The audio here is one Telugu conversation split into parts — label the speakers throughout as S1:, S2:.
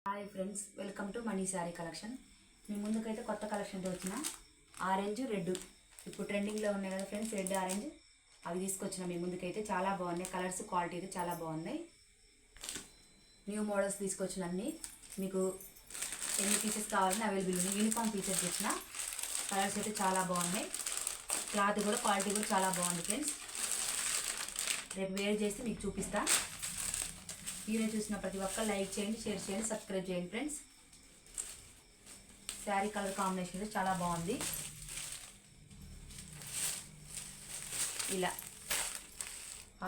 S1: Hi friends, welcome to money sari collection. మీ ముందుకైతే కొత్త కలెక్షన్తో వచ్చిన ఆరెంజ్ రెడ్ ఇప్పుడు ట్రెండింగ్లో ఉన్నాయి కదా ఫ్రెండ్స్, రెడ్ ఆరెంజ్ అవి తీసుకొచ్చిన మీ ముందుకైతే చాలా బాగున్నాయి. కలర్స్ క్వాలిటీ అయితే చాలా బాగున్నాయి. న్యూ మోడల్స్ తీసుకొచ్చిన అన్ని మీకు ఎన్ని పీసెస్ కావాలని అవైలబుల్ ఉన్నాయి. యూనిఫామ్ పీసెస్ తెచ్చిన కలర్స్ అయితే చాలా బాగున్నాయి. క్లాత్ కూడా క్వాలిటీ కూడా చాలా బాగుంది ఫ్రెండ్స్. రేపు వేర్ చేసి మీకు చూపిస్తా. వీడియో చూసిన ప్రతి ఒక్కరు లైక్ చేయండి, షేర్ చేయండి, సబ్స్క్రైబ్ చేయండి ఫ్రెండ్స్. శారీ కలర్ కాంబినేషన్ చాలా బాగుంది. ఇలా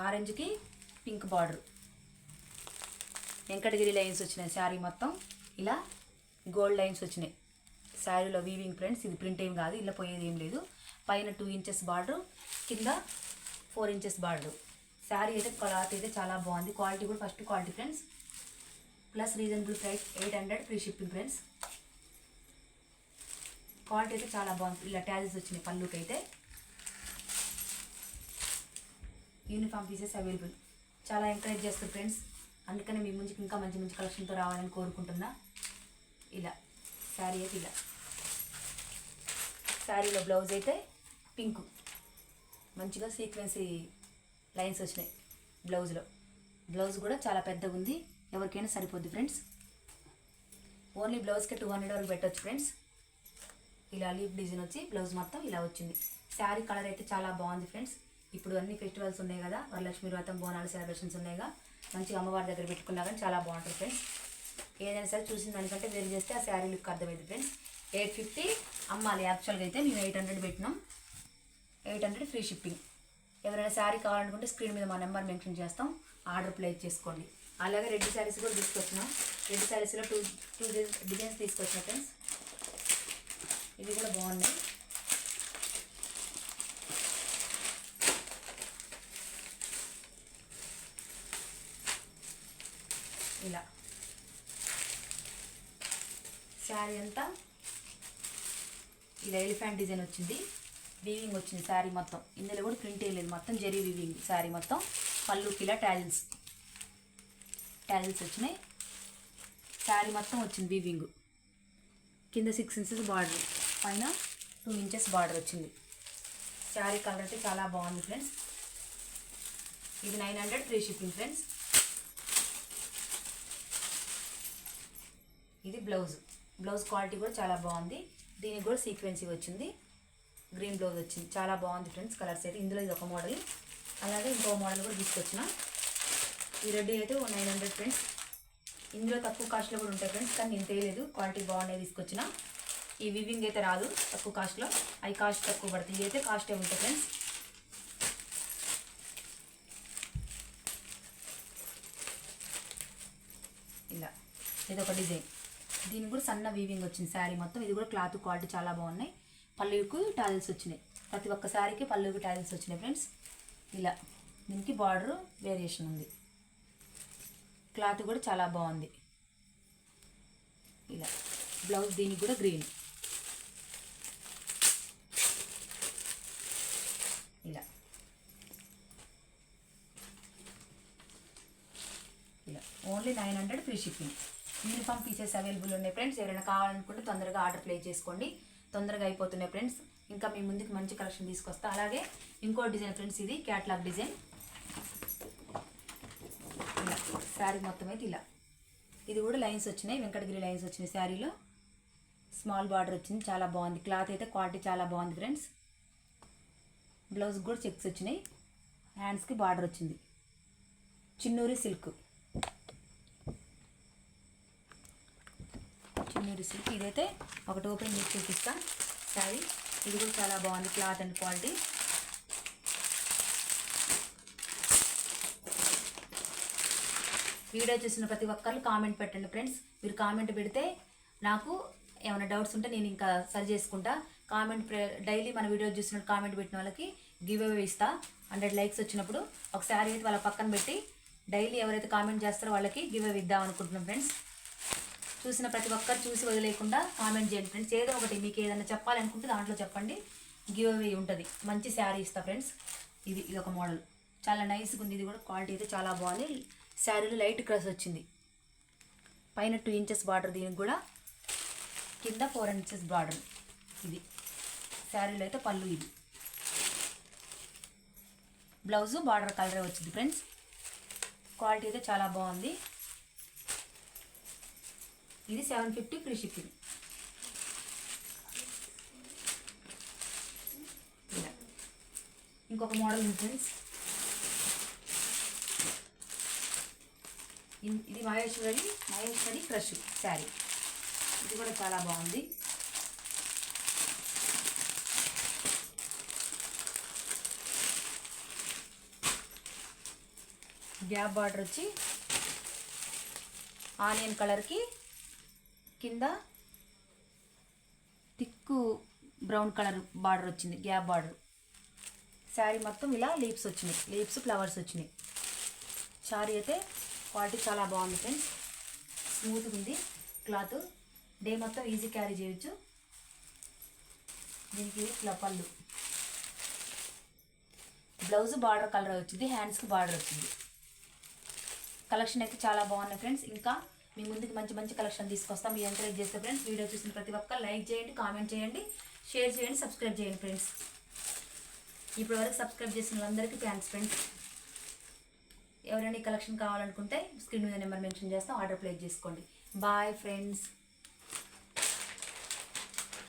S1: ఆరెంజ్కి పింక్ బార్డర్, వెంకటగిరి లైన్స్ వచ్చినాయి. శారీ మొత్తం ఇలా గోల్డ్ లైన్స్ వచ్చినాయి. శారీలో వీవింగ్ ఫ్రెండ్స్, ఇది ప్రింట్ ఏం కాదు, ఇలా పోయేది ఏం లేదు. పైన 2 ఇంచెస్ బార్డర్, కింద 4 ఇంచెస్ బార్డర్. శారీ అయితే క్లాత్ అయితే చాలా బాగుంది. క్వాలిటీ కూడా first quality friends. Plus reasonable price 800 free shipping friends. Quality అయితే చాలా బాగుంది. ఇలా ట్యాజెస్ వచ్చినాయి పళ్ళుకి అయితే. Uniform pieces available. చాలా ఎంకరేజ్ చేస్తారు ఫ్రెండ్స్, అందుకని మీ ముందుకు ఇంకా మంచి మంచి కలెక్షన్తో రావాలని కోరుకుంటున్నా. ఇలా శారీ అయితే ఇలా. శారీలో బ్లౌజ్ అయితే పింక్, మంచిగా సీక్వెన్సీ లైన్స్ వచ్చినాయి బ్లౌజ్లో. బ్లౌజ్ కూడా చాలా పెద్దగా ఉంది, ఎవరికైనా సరిపోద్ది ఫ్రెండ్స్. ఓన్లీ బ్లౌజ్కి 200 వరకు పెట్టవచ్చు ఫ్రెండ్స్. ఇలా లీఫ్ డిజైన్ వచ్చి బ్లౌజ్ మొత్తం ఇలా వచ్చింది. శారీ కలర్ అయితే చాలా బాగుంది ఫ్రెండ్స్. ఇప్పుడు అన్ని ఫెస్టివల్స్ ఉన్నాయి కదా, వరలక్ష్మి వ్రతం, బోనాలు సెలబ్రేషన్స్ ఉన్నాయిగా, మంచిగా అమ్మవారి దగ్గర పెట్టుకున్నా కానీ చాలా బాగుంటుంది ఫ్రెండ్స్. ఏదైనా సరే చూసిన దానికంటే వేరు చేస్తే ఆ శారీ లుక్ అర్థమైంది ఫ్రెండ్స్. 850 అమ్మాలి. యాక్చువల్గా అయితే మేము 800 పెట్టినాం. 800 ఫ్రీ షిప్పింగ్. ఎవరైనా శారీ కావాలనుకుంటే స్క్రీన్ మీద మా నెంబర్ మెన్షన్ చేస్తాం, ఆర్డర్ ప్లేస్ చేసుకోండి. అలాగే రెడ్ శారీస్ కూడా తీసుకొచ్చినాం. రెడ్ శారీస్లో టూ డిజైన్స్ తీసుకొచ్చిన ఫ్రెండ్స్. ఇవి కూడా బాగున్నాయి. ఇలా శారీ అంతా ఇలా ఎలిఫెంట్ డిజైన్ వచ్చింది, వీవింగ్ వచ్చింది శారీ మొత్తం. ఇందులో కూడా ప్రింట్ ఏం లేదు, మొత్తం జరీ వీవింగ్ శారీ మొత్తం. పళ్ళుకి ఇలా ట్యాజిల్స్ వచ్చినాయి. శారీ మొత్తం వచ్చింది వీవింగ్. కింద 6 ఇంచెస్ బార్డర్, పైన 2 ఇంచెస్ బార్డర్ వచ్చింది. శారీ కలర్ అయితే చాలా బాగుంది ఫ్రెండ్స్. ఇది 900 ఫ్రీ షిప్పింగ్ ఫ్రెండ్స్. ఇది బ్లౌజ్ క్వాలిటీ కూడా చాలా బాగుంది. దీనికి కూడా సీక్వెన్సీ వచ్చింది, గ్రీన్ బ్లౌజ్ వచ్చింది. చాలా బాగుంది ఫ్రెండ్స్ కలర్స్ అయితే. ఇందులో ఇది ఒక మోడల్, అలాగే ఇంకో మోడల్ కూడా తీసుకొచ్చిన. ఈ రెడ్ అయితే 900 ఫ్రెండ్స్. ఇందులో తక్కువ కాస్ట్లో కూడా ఉంటాయి ఫ్రెండ్స్, కానీ నేను తెలియలేదు. క్వాలిటీ బాగున్నాయి తీసుకొచ్చిన. ఈ వివింగ్ అయితే రాదు తక్కువ కాస్ట్లో, అవి కాస్ట్ తక్కువ పడుతుంది. ఇవి అయితే కాస్టే ఉంటాయి ఫ్రెండ్స్. ఇలా ఇది ఒక డిజైన్, దీనికి కూడా సన్న వీవింగ్ వచ్చింది శారీ మొత్తం. ఇది కూడా క్లాత్ క్వాలిటీ చాలా బాగున్నాయి. పళ్ళుకు టాజిల్స్ వచ్చినాయి, ప్రతి ఒక్క శారీకి పళ్ళుకి టాజిల్స్ వచ్చినాయి ఫ్రెండ్స్. ఇలా దీనికి బార్డర్ వేరియేషన్ ఉంది. క్లాత్ కూడా చాలా బాగుంది. ఇలా బ్లౌజ్ దీనికి కూడా గ్రీన్. ఇలా ఇలా only 900 free shipping. Uniform pieces available ఉన్నాయి ఫ్రెండ్స్. ఎవరైనా కావాలనుకుంటే తొందరగా ఆర్డర్ ప్లేస్ చేసుకోండి, తొందరగా అయిపోతున్నాయి ఫ్రెండ్స్. ఇంకా మీ ముందుకు మంచి కలెక్షన్ తీసుకొస్తా. అలాగే ఇంకో డిజైన్ ఫ్రెండ్స్, ఇది క్యాట్లాగ్ డిజైన్. ఇలా శారీ మొత్తం అయితే ఇలా. ఇది కూడా లైన్స్ వచ్చినాయి, వెంకటగిరి లైన్స్ వచ్చినాయి. శారీలో స్మాల్ బార్డర్ వచ్చింది, చాలా బాగుంది. క్లాత్ అయితే క్వాలిటీ చాలా బాగుంది ఫ్రెండ్స్. బ్లౌజ్ కూడా చెక్స్ వచ్చినాయి, హ్యాండ్స్కి బార్డర్ వచ్చింది. చిన్నూరి సిల్క్, ఇదైతే ఒకటి ఓపెన్ చేసి చూపిస్తా శారీ. ఇది కూడా చాలా బాగుంది, క్లాత్ అండ్ క్వాలిటీ. వీడియో చూసిన ప్రతి ఒక్కరు కామెంట్ పెట్టండి ఫ్రెండ్స్. మీరు కామెంట్ పెడితే నాకు ఏమైనా డౌట్స్ ఉంటే నేను ఇంకా సరి చేసుకుంటా. డైలీ మన వీడియో చూసినట్టు కామెంట్ పెట్టిన వాళ్ళకి గివ్ అవే ఇస్తా. 100 లైక్స్ వచ్చినప్పుడు ఒక శారీ అయితే వాళ్ళ పక్కన పెట్టి డైలీ ఎవరైతే కామెంట్ చేస్తారో వాళ్ళకి గివ్ అవే ఇద్దాం అనుకుంటున్నాం ఫ్రెండ్స్. చూసిన ప్రతి ఒక్కరు చూసి వదిలేకుండా కామెంట్ చేయండి ఫ్రెండ్స్. ఏదో ఒకటి మీకు ఏదైనా చెప్పాలనుకుంటే దాంట్లో చెప్పండి, గివ్ అవే ఉంటుంది. మంచి శారీ ఇస్తా ఫ్రెండ్స్. ఇది ఒక మోడల్ చాలా నైస్గా ఉంది. ఇది కూడా క్వాలిటీ అయితే చాలా బాగుంది. శారీలో లైట్ క్రష్ వచ్చింది. పైన 2 ఇంచెస్ బార్డర్, దీనికి కూడా కింద 4 ఇంచెస్ బార్డర్. ఇది శారీలో అయితే పళ్ళు. ఇది బ్లౌజు బార్డర్ కలరే వచ్చింది ఫ్రెండ్స్. క్వాలిటీ అయితే చాలా బాగుంది. ఇది 750 ఫ్రీ షిప్పింగ్. ఇలా ఇంకొక మోడల్ ఉంది ఫ్రెండ్స్. ఇది మహేశ్వరి క్రష్ శారీ. ఇది కూడా చాలా బాగుంది. గ్యాప్ బార్డర్ వచ్చి ఆనియన్ కలర్కి కింద థిక్కు బ్రౌన్ కలర్ బార్డర్ వచ్చింది, గ్యాప్ బార్డర్. శారీ మొత్తం ఇలా లీవ్స్ వచ్చినాయి, లీవ్స్ ఫ్లవర్స్ వచ్చినాయి. శారీ అయితే క్వాలిటీ చాలా బాగుంది ఫ్రెండ్స్. స్మూత్గా ఉంది క్లాత్. డే మొత్తం ఈజీ క్యారీ చేయొచ్చు. దీనికి ఇట్లా పళ్ళు. బ్లౌజ్ బార్డర్ కలర్ వచ్చింది, హ్యాండ్స్కి బార్డర్ వచ్చింది. కలెక్షన్ అయితే చాలా బాగున్నాయి ఫ్రెండ్స్. ఇంకా మీ ముందుకు మంచి మంచి కలెక్షన్ తీసుకొస్తాం. మీరు ఎంకరేజ్ చేస్తే ఫ్రెండ్స్, వీడియో చూసిన ప్రతి ఒక్క లైక్ చేయండి, కామెంట్ చేయండి, షేర్ చేయండి, సబ్స్క్రైబ్ చేయండి ఫ్రెండ్స్. ఇప్పటివరకు సబ్స్క్రైబ్ చేసిన వాళ్ళందరికీ థ్యాంక్స్ ఫ్రెండ్స్. ఎవరైనా ఈ కలెక్షన్ కావాలనుకుంటే స్క్రీన్ మీద నెంబర్ మెన్షన్ చేస్తాం, ఆర్డర్ ప్లేస్ చేసుకోండి. Bye friends.